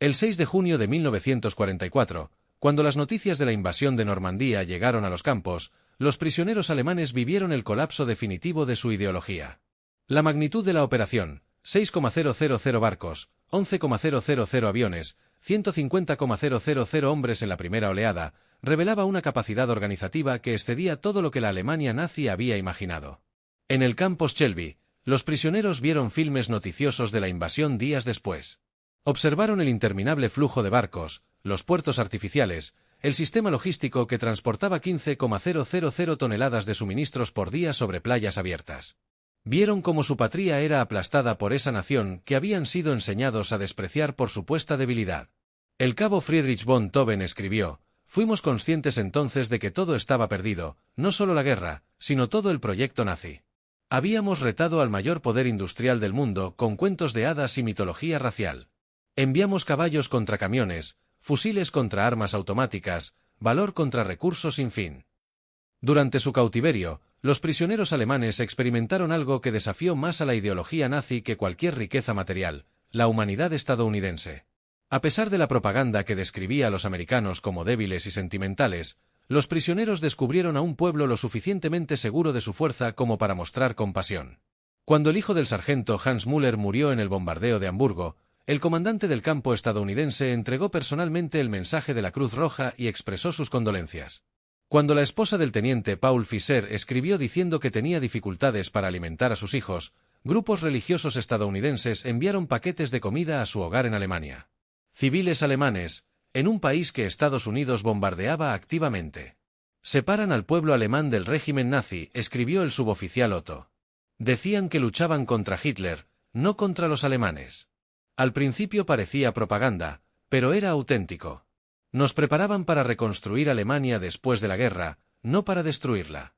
El 6 de junio de 1944, cuando las noticias de la invasión de Normandía llegaron a los campos, los prisioneros alemanes vivieron el colapso definitivo de su ideología. La magnitud de la operación, 6,000 barcos, 11,000 aviones, 150,000 hombres en la primera oleada, revelaba una capacidad organizativa que excedía todo lo que la Alemania nazi había imaginado. En el campo Shelby, los prisioneros vieron filmes noticiosos de la invasión días después. Observaron el interminable flujo de barcos, los puertos artificiales, el sistema logístico que transportaba 15,000 toneladas de suministros por día sobre playas abiertas. Vieron cómo su patria era aplastada por esa nación que habían sido enseñados a despreciar por supuesta debilidad. El cabo Friedrich von Toben escribió: «Fuimos conscientes entonces de que todo estaba perdido, no solo la guerra, sino todo el proyecto nazi. Habíamos retado al mayor poder industrial del mundo con cuentos de hadas y mitología racial. Enviamos caballos contra camiones, fusiles contra armas automáticas, valor contra recursos sin fin». Durante su cautiverio, los prisioneros alemanes experimentaron algo que desafió más a la ideología nazi que cualquier riqueza material: la humanidad estadounidense. A pesar de la propaganda que describía a los americanos como débiles y sentimentales, los prisioneros descubrieron a un pueblo lo suficientemente seguro de su fuerza como para mostrar compasión. Cuando el hijo del sargento Hans Müller murió en el bombardeo de Hamburgo, el comandante del campo estadounidense entregó personalmente el mensaje de la Cruz Roja y expresó sus condolencias. Cuando la esposa del teniente Paul Fischer escribió diciendo que tenía dificultades para alimentar a sus hijos, grupos religiosos estadounidenses enviaron paquetes de comida a su hogar en Alemania. Civiles alemanes, en un país que Estados Unidos bombardeaba activamente. «Separan al pueblo alemán del régimen nazi», escribió el suboficial Otto. «Decían que luchaban contra Hitler, no contra los alemanes. Al principio parecía propaganda, pero era auténtico. Nos preparaban para reconstruir Alemania después de la guerra, no para destruirla».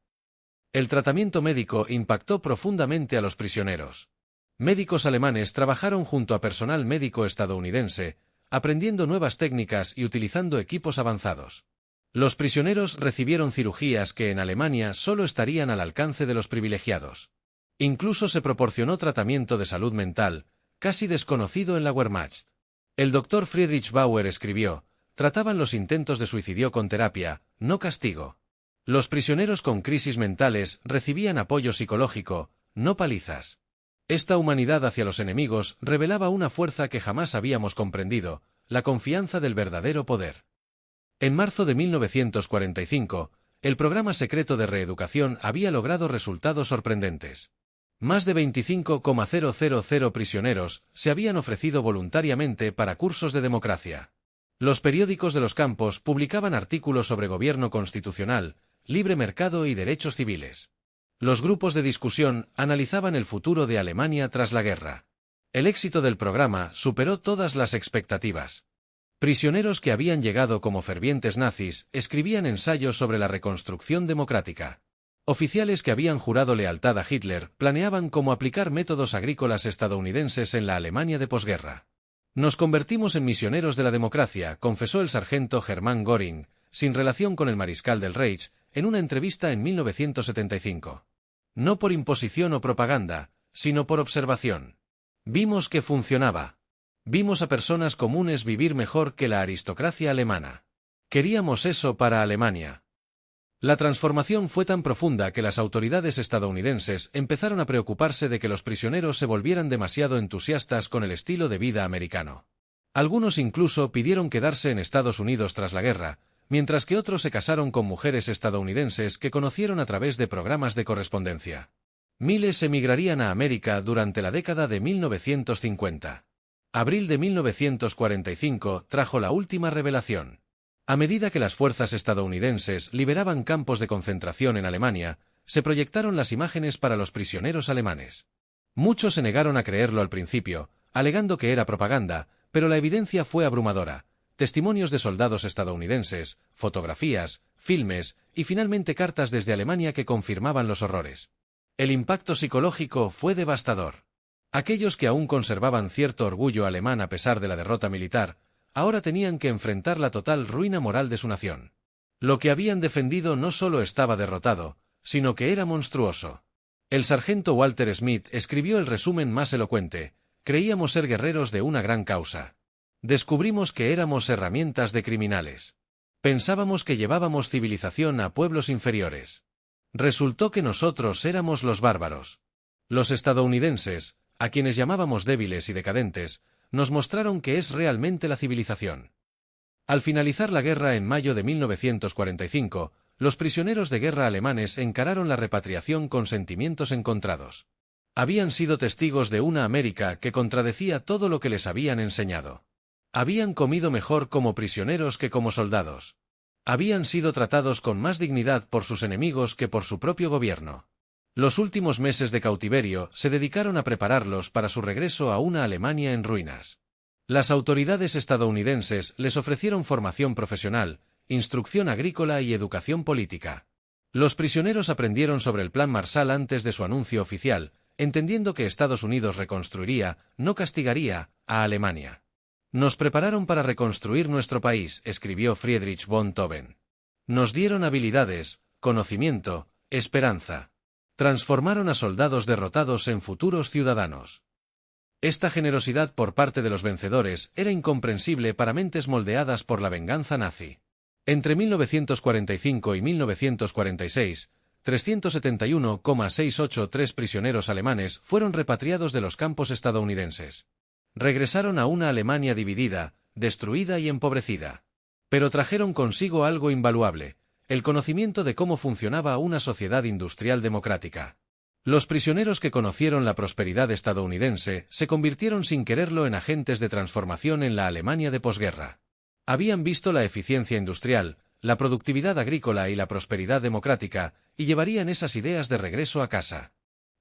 El tratamiento médico impactó profundamente a los prisioneros. Médicos alemanes trabajaron junto a personal médico estadounidense, aprendiendo nuevas técnicas y utilizando equipos avanzados. Los prisioneros recibieron cirugías que en Alemania solo estarían al alcance de los privilegiados. Incluso se proporcionó tratamiento de salud mental, casi desconocido en la Wehrmacht. El doctor Friedrich Bauer escribió: «Trataban los intentos de suicidio con terapia, no castigo. Los prisioneros con crisis mentales recibían apoyo psicológico, no palizas». Esta humanidad hacia los enemigos revelaba una fuerza que jamás habíamos comprendido: la confianza del verdadero poder. En marzo de 1945, el programa secreto de reeducación había logrado resultados sorprendentes. Más de 25,000 prisioneros se habían ofrecido voluntariamente para cursos de democracia. Los periódicos de los campos publicaban artículos sobre gobierno constitucional, libre mercado y derechos civiles. Los grupos de discusión analizaban el futuro de Alemania tras la guerra. El éxito del programa superó todas las expectativas. Prisioneros que habían llegado como fervientes nazis escribían ensayos sobre la reconstrucción democrática. Oficiales que habían jurado lealtad a Hitler planeaban cómo aplicar métodos agrícolas estadounidenses en la Alemania de posguerra. «Nos convertimos en misioneros de la democracia», confesó el sargento Hermann Göring, sin relación con el mariscal del Reich, en una entrevista en 1975. «No por imposición o propaganda, sino por observación. Vimos que funcionaba. Vimos a personas comunes vivir mejor que la aristocracia alemana. Queríamos eso para Alemania». La transformación fue tan profunda que las autoridades estadounidenses empezaron a preocuparse de que los prisioneros se volvieran demasiado entusiastas con el estilo de vida americano. Algunos incluso pidieron quedarse en Estados Unidos tras la guerra, mientras que otros se casaron con mujeres estadounidenses que conocieron a través de programas de correspondencia. Miles emigrarían a América durante la década de 1950. Abril de 1945 trajo la última revelación. A medida que las fuerzas estadounidenses liberaban campos de concentración en Alemania, se proyectaron las imágenes para los prisioneros alemanes. Muchos se negaron a creerlo al principio, alegando que era propaganda, pero la evidencia fue abrumadora. Testimonios de soldados estadounidenses, fotografías, filmes y finalmente cartas desde Alemania que confirmaban los horrores. El impacto psicológico fue devastador. Aquellos que aún conservaban cierto orgullo alemán a pesar de la derrota militar, ahora tenían que enfrentar la total ruina moral de su nación. Lo que habían defendido no solo estaba derrotado, sino que era monstruoso. El sargento Walter Smith escribió el resumen más elocuente: creíamos ser guerreros de una gran causa. Descubrimos que éramos herramientas de criminales. Pensábamos que llevábamos civilización a pueblos inferiores. Resultó que nosotros éramos los bárbaros. Los estadounidenses, a quienes llamábamos débiles y decadentes, nos mostraron que es realmente la civilización. Al finalizar la guerra en mayo de 1945, los prisioneros de guerra alemanes encararon la repatriación con sentimientos encontrados. Habían sido testigos de una América que contradecía todo lo que les habían enseñado. Habían comido mejor como prisioneros que como soldados. Habían sido tratados con más dignidad por sus enemigos que por su propio gobierno. Los últimos meses de cautiverio se dedicaron a prepararlos para su regreso a una Alemania en ruinas. Las autoridades estadounidenses les ofrecieron formación profesional, instrucción agrícola y educación política. Los prisioneros aprendieron sobre el Plan Marshall antes de su anuncio oficial, entendiendo que Estados Unidos reconstruiría, no castigaría, a Alemania. Nos prepararon para reconstruir nuestro país, escribió Friedrich von Toben. Nos dieron habilidades, conocimiento, esperanza. Transformaron a soldados derrotados en futuros ciudadanos. Esta generosidad por parte de los vencedores era incomprensible para mentes moldeadas por la venganza nazi. Entre 1945 y 1946, 371,683 prisioneros alemanes fueron repatriados de los campos estadounidenses. Regresaron a una Alemania dividida, destruida y empobrecida. Pero trajeron consigo algo invaluable: el conocimiento de cómo funcionaba una sociedad industrial democrática. Los prisioneros que conocieron la prosperidad estadounidense se convirtieron sin quererlo en agentes de transformación en la Alemania de posguerra. Habían visto la eficiencia industrial, la productividad agrícola y la prosperidad democrática, y llevarían esas ideas de regreso a casa.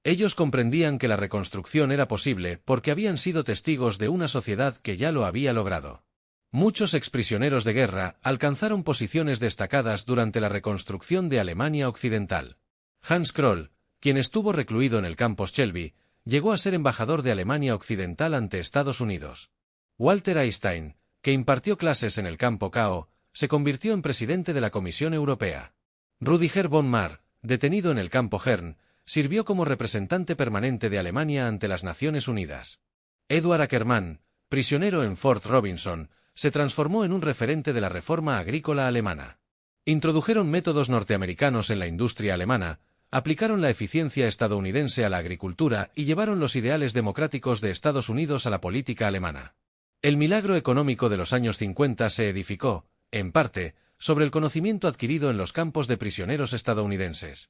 Ellos comprendían que la reconstrucción era posible porque habían sido testigos de una sociedad que ya lo había logrado. Muchos exprisioneros de guerra alcanzaron posiciones destacadas durante la reconstrucción de Alemania Occidental. Hans Kroll, quien estuvo recluido en el campo Shelby, llegó a ser embajador de Alemania Occidental ante Estados Unidos. Walter Einstein, que impartió clases en el campo Kao, se convirtió en presidente de la Comisión Europea. Rüdiger von Marr, detenido en el campo Hern, sirvió como representante permanente de Alemania ante las Naciones Unidas. Edward Ackermann, prisionero en Fort Robinson, se transformó en un referente de la reforma agrícola alemana. Introdujeron métodos norteamericanos en la industria alemana, aplicaron la eficiencia estadounidense a la agricultura y llevaron los ideales democráticos de Estados Unidos a la política alemana. El milagro económico de los años 50 se edificó, en parte, sobre el conocimiento adquirido en los campos de prisioneros estadounidenses.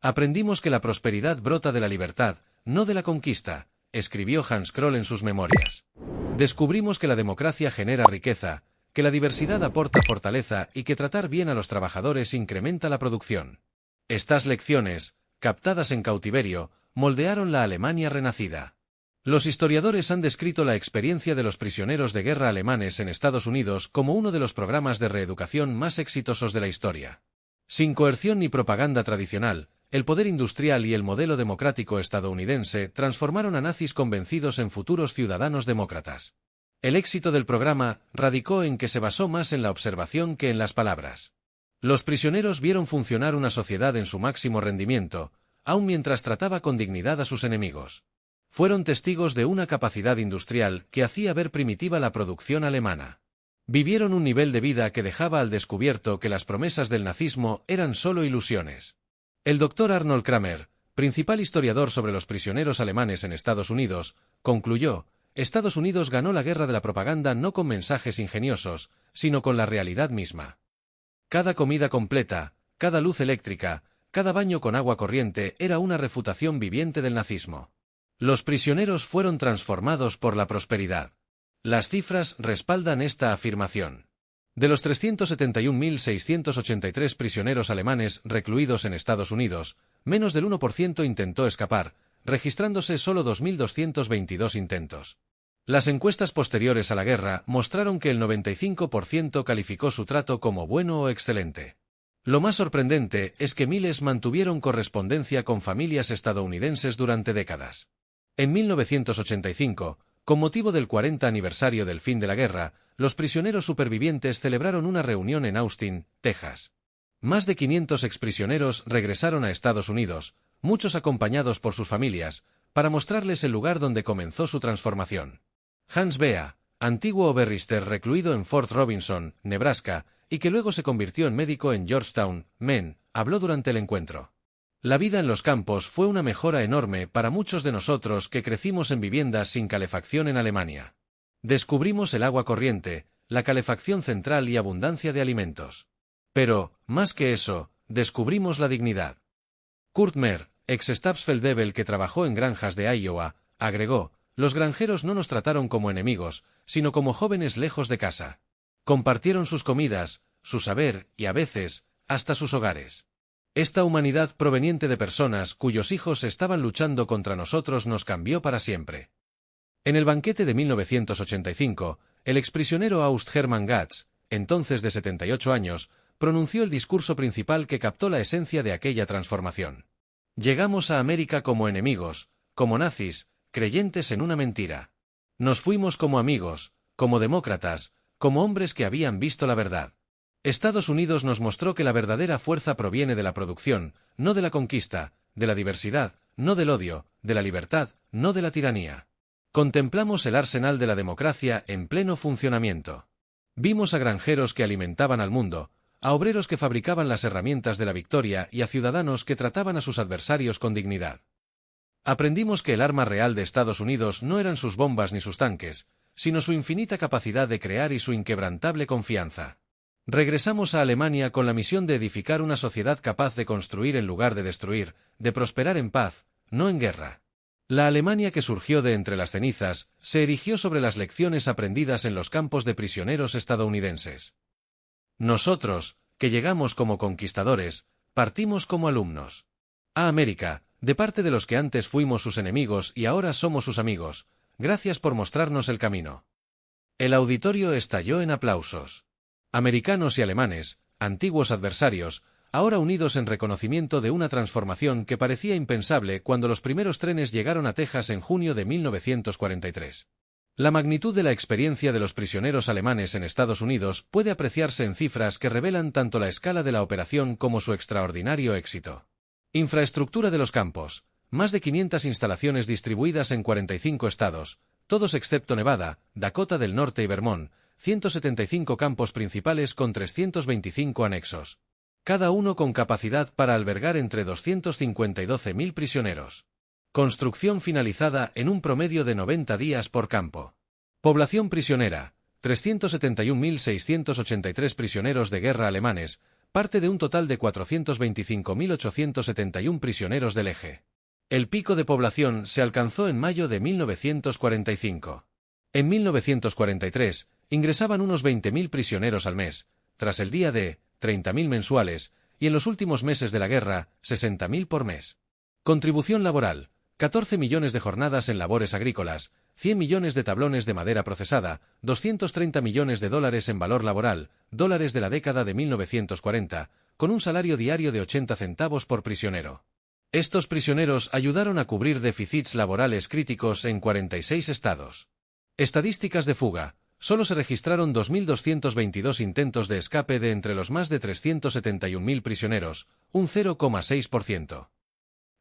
Aprendimos que la prosperidad brota de la libertad, no de la conquista, escribió Hans Kroll en sus memorias. Descubrimos que la democracia genera riqueza, que la diversidad aporta fortaleza y que tratar bien a los trabajadores incrementa la producción. Estas lecciones, captadas en cautiverio, moldearon la Alemania renacida. Los historiadores han descrito la experiencia de los prisioneros de guerra alemanes en Estados Unidos como uno de los programas de reeducación más exitosos de la historia. Sin coerción ni propaganda tradicional, el poder industrial y el modelo democrático estadounidense transformaron a nazis convencidos en futuros ciudadanos demócratas. El éxito del programa radicó en que se basó más en la observación que en las palabras. Los prisioneros vieron funcionar una sociedad en su máximo rendimiento, aun mientras trataba con dignidad a sus enemigos. Fueron testigos de una capacidad industrial que hacía ver primitiva la producción alemana. Vivieron un nivel de vida que dejaba al descubierto que las promesas del nazismo eran solo ilusiones. El doctor Arnold Kramer, principal historiador sobre los prisioneros alemanes en Estados Unidos, concluyó: Estados Unidos ganó la guerra de la propaganda no con mensajes ingeniosos, sino con la realidad misma. Cada comida completa, cada luz eléctrica, cada baño con agua corriente era una refutación viviente del nazismo. Los prisioneros fueron transformados por la prosperidad. Las cifras respaldan esta afirmación. De los 371.683 prisioneros alemanes recluidos en Estados Unidos, menos del 1% intentó escapar, registrándose solo 2.222 intentos. Las encuestas posteriores a la guerra mostraron que el 95% calificó su trato como bueno o excelente. Lo más sorprendente es que miles mantuvieron correspondencia con familias estadounidenses durante décadas. En 1985, con motivo del 40 aniversario del fin de la guerra, los prisioneros supervivientes celebraron una reunión en Austin, Texas. Más de 500 exprisioneros regresaron a Estados Unidos, muchos acompañados por sus familias, para mostrarles el lugar donde comenzó su transformación. Hans Bea, antiguo oberrister recluido en Fort Robinson, Nebraska, y que luego se convirtió en médico en Georgetown, Maine, habló durante el encuentro. La vida en los campos fue una mejora enorme para muchos de nosotros que crecimos en viviendas sin calefacción en Alemania. Descubrimos el agua corriente, la calefacción central y abundancia de alimentos. Pero, más que eso, descubrimos la dignidad. Kurt Mehr, ex Stabsfeldwebel que trabajó en granjas de Iowa, agregó: los granjeros no nos trataron como enemigos, sino como jóvenes lejos de casa. Compartieron sus comidas, su saber y, a veces, hasta sus hogares. Esta humanidad proveniente de personas cuyos hijos estaban luchando contra nosotros nos cambió para siempre. En el banquete de 1985, el exprisionero Aust Hermann Gatz, entonces de 78 años, pronunció el discurso principal que captó la esencia de aquella transformación. Llegamos a América como enemigos, como nazis, creyentes en una mentira. Nos fuimos como amigos, como demócratas, como hombres que habían visto la verdad. Estados Unidos nos mostró que la verdadera fuerza proviene de la producción, no de la conquista, de la diversidad, no del odio, de la libertad, no de la tiranía. Contemplamos el arsenal de la democracia en pleno funcionamiento. Vimos a granjeros que alimentaban al mundo, a obreros que fabricaban las herramientas de la victoria y a ciudadanos que trataban a sus adversarios con dignidad. Aprendimos que el arma real de Estados Unidos no eran sus bombas ni sus tanques, sino su infinita capacidad de crear y su inquebrantable confianza. Regresamos a Alemania con la misión de edificar una sociedad capaz de construir en lugar de destruir, de prosperar en paz, no en guerra. La Alemania que surgió de entre las cenizas se erigió sobre las lecciones aprendidas en los campos de prisioneros estadounidenses. Nosotros, que llegamos como conquistadores, partimos como alumnos. A América, de parte de los que antes fuimos sus enemigos y ahora somos sus amigos, gracias por mostrarnos el camino. El auditorio estalló en aplausos. Americanos y alemanes, antiguos adversarios, ahora unidos en reconocimiento de una transformación que parecía impensable cuando los primeros trenes llegaron a Texas en junio de 1943. La magnitud de la experiencia de los prisioneros alemanes en Estados Unidos puede apreciarse en cifras que revelan tanto la escala de la operación como su extraordinario éxito. Infraestructura de los campos: más de 500 instalaciones distribuidas en 45 estados, todos excepto Nevada, Dakota del Norte y Vermont, 175 campos principales con 325 anexos. Cada uno con capacidad para albergar entre 250 y 12.000 prisioneros. Construcción finalizada en un promedio de 90 días por campo. Población prisionera: 371.683 prisioneros de guerra alemanes, parte de un total de 425.871 prisioneros del eje. El pico de población se alcanzó en mayo de 1945. En 1943, ingresaban unos 20.000 prisioneros al mes, tras el día de 30.000 mensuales, y en los últimos meses de la guerra, 60.000 por mes. Contribución laboral: 14 millones de jornadas en labores agrícolas, 100 millones de tablones de madera procesada, 230 millones de dólares en valor laboral, dólares de la década de 1940, con un salario diario de 80 centavos por prisionero. Estos prisioneros ayudaron a cubrir déficits laborales críticos en 46 estados. Estadísticas de fuga: solo se registraron 2.222 intentos de escape de entre los más de 371.000 prisioneros, un 0,6%.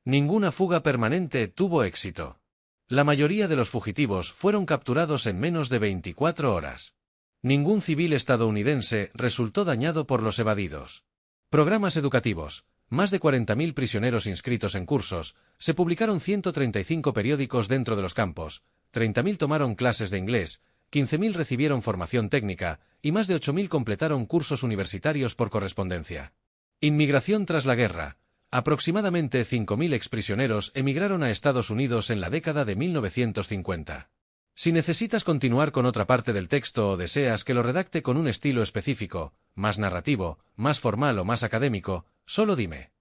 Ninguna fuga permanente tuvo éxito. La mayoría de los fugitivos fueron capturados en menos de 24 horas. Ningún civil estadounidense resultó dañado por los evadidos. Programas educativos: más de 40.000 prisioneros inscritos en cursos, se publicaron 135 periódicos dentro de los campos, 30.000 tomaron clases de inglés, 15.000 recibieron formación técnica, y más de 8.000 completaron cursos universitarios por correspondencia. Inmigración tras la guerra. Aproximadamente 5.000 exprisioneros emigraron a Estados Unidos en la década de 1950. Si necesitas continuar con otra parte del texto o deseas que lo redacte con un estilo específico, más narrativo, más formal o más académico, solo dime.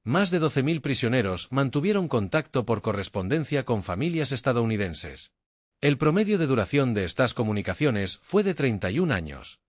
Más de 12.000 prisioneros mantuvieron contacto por correspondencia con familias estadounidenses. El promedio de duración de estas comunicaciones fue de 31 años.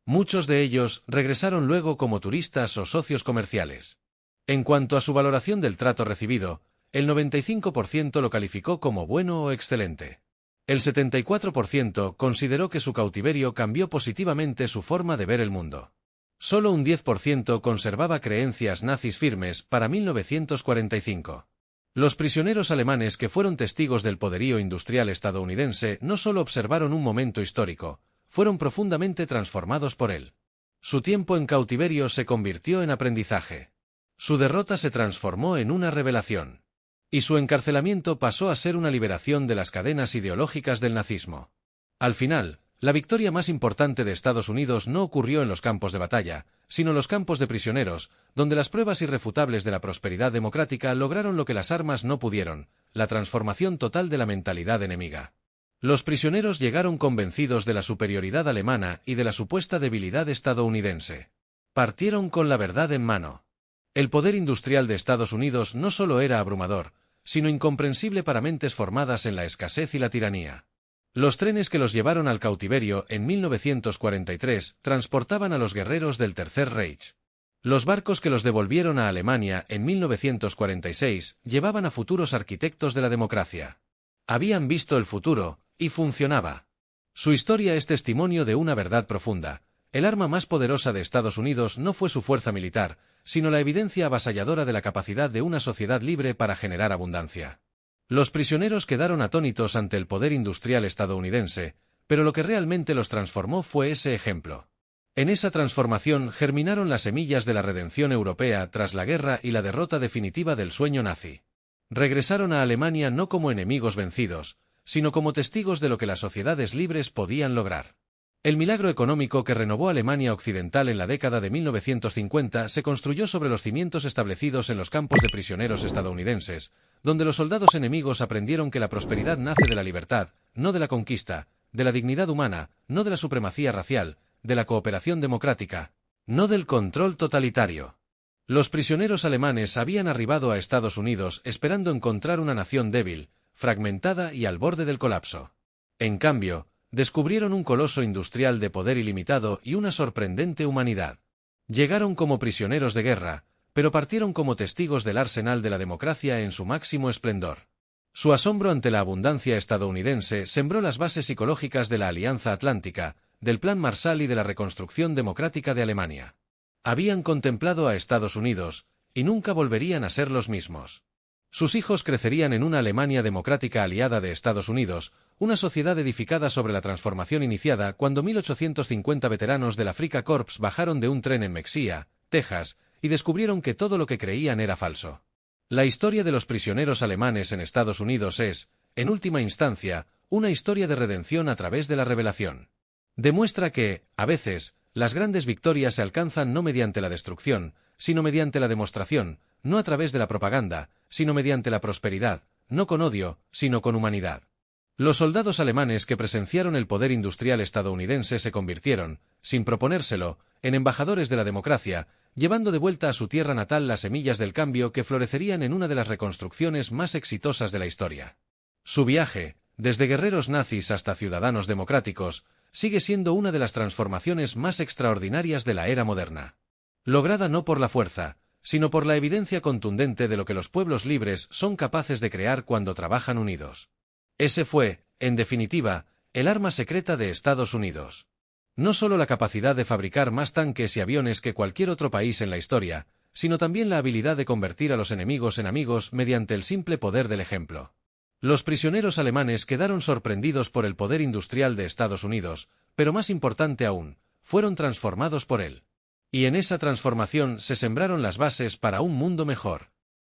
Muchos de ellos regresaron luego como turistas o socios comerciales. En cuanto a su valoración del trato recibido, el 95% lo calificó como bueno o excelente. El 74% consideró que su cautiverio cambió positivamente su forma de ver el mundo. Solo un 10% conservaba creencias nazis firmes para 1945. Los prisioneros alemanes que fueron testigos del poderío industrial estadounidense no solo observaron un momento histórico, fueron profundamente transformados por él. Su tiempo en cautiverio se convirtió en aprendizaje. Su derrota se transformó en una revelación. Y su encarcelamiento pasó a ser una liberación de las cadenas ideológicas del nazismo. Al final, la victoria más importante de Estados Unidos no ocurrió en los campos de batalla, sino en los campos de prisioneros, donde las pruebas irrefutables de la prosperidad democrática lograron lo que las armas no pudieron, la transformación total de la mentalidad enemiga. Los prisioneros llegaron convencidos de la superioridad alemana y de la supuesta debilidad estadounidense. Partieron con la verdad en mano. El poder industrial de Estados Unidos no solo era abrumador, sino incomprensible para mentes formadas en la escasez y la tiranía. Los trenes que los llevaron al cautiverio en 1943 transportaban a los guerreros del Tercer Reich. Los barcos que los devolvieron a Alemania en 1946 llevaban a futuros arquitectos de la democracia. Habían visto el futuro, y funcionaba. Su historia es testimonio de una verdad profunda. El arma más poderosa de Estados Unidos no fue su fuerza militar, sino la evidencia avasalladora de la capacidad de una sociedad libre para generar abundancia. Los prisioneros quedaron atónitos ante el poder industrial estadounidense, pero lo que realmente los transformó fue ese ejemplo. En esa transformación germinaron las semillas de la redención europea tras la guerra y la derrota definitiva del sueño nazi. Regresaron a Alemania no como enemigos vencidos, sino como testigos de lo que las sociedades libres podían lograr. El milagro económico que renovó Alemania Occidental en la década de 1950 se construyó sobre los cimientos establecidos en los campos de prisioneros estadounidenses, donde los soldados enemigos aprendieron que la prosperidad nace de la libertad, no de la conquista, de la dignidad humana, no de la supremacía racial, de la cooperación democrática, no del control totalitario. Los prisioneros alemanes habían arribado a Estados Unidos esperando encontrar una nación débil, fragmentada y al borde del colapso. En cambio, descubrieron un coloso industrial de poder ilimitado y una sorprendente humanidad. Llegaron como prisioneros de guerra, pero partieron como testigos del arsenal de la democracia en su máximo esplendor. Su asombro ante la abundancia estadounidense sembró las bases psicológicas de la Alianza Atlántica, del Plan Marshall y de la reconstrucción democrática de Alemania. Habían contemplado a Estados Unidos, y nunca volverían a ser los mismos. Sus hijos crecerían en una Alemania democrática aliada de Estados Unidos, una sociedad edificada sobre la transformación iniciada cuando 1850 veteranos del Afrika Korps bajaron de un tren en Mexía, Texas, y descubrieron que todo lo que creían era falso. La historia de los prisioneros alemanes en Estados Unidos es, en última instancia, una historia de redención a través de la revelación. Demuestra que, a veces, las grandes victorias se alcanzan no mediante la destrucción, sino mediante la demostración, no a través de la propaganda, sino mediante la prosperidad, no con odio, sino con humanidad. Los soldados alemanes que presenciaron el poder industrial estadounidense se convirtieron, sin proponérselo, en embajadores de la democracia, llevando de vuelta a su tierra natal las semillas del cambio que florecerían en una de las reconstrucciones más exitosas de la historia. Su viaje, desde guerreros nazis hasta ciudadanos democráticos, sigue siendo una de las transformaciones más extraordinarias de la era moderna. Lograda no por la fuerza, sino por la evidencia contundente de lo que los pueblos libres son capaces de crear cuando trabajan unidos. Ese fue, en definitiva, el arma secreta de Estados Unidos. No solo la capacidad de fabricar más tanques y aviones que cualquier otro país en la historia, sino también la habilidad de convertir a los enemigos en amigos mediante el simple poder del ejemplo. Los prisioneros alemanes quedaron sorprendidos por el poder industrial de Estados Unidos, pero más importante aún, fueron transformados por él. Y en esa transformación se sembraron las bases para un mundo mejor.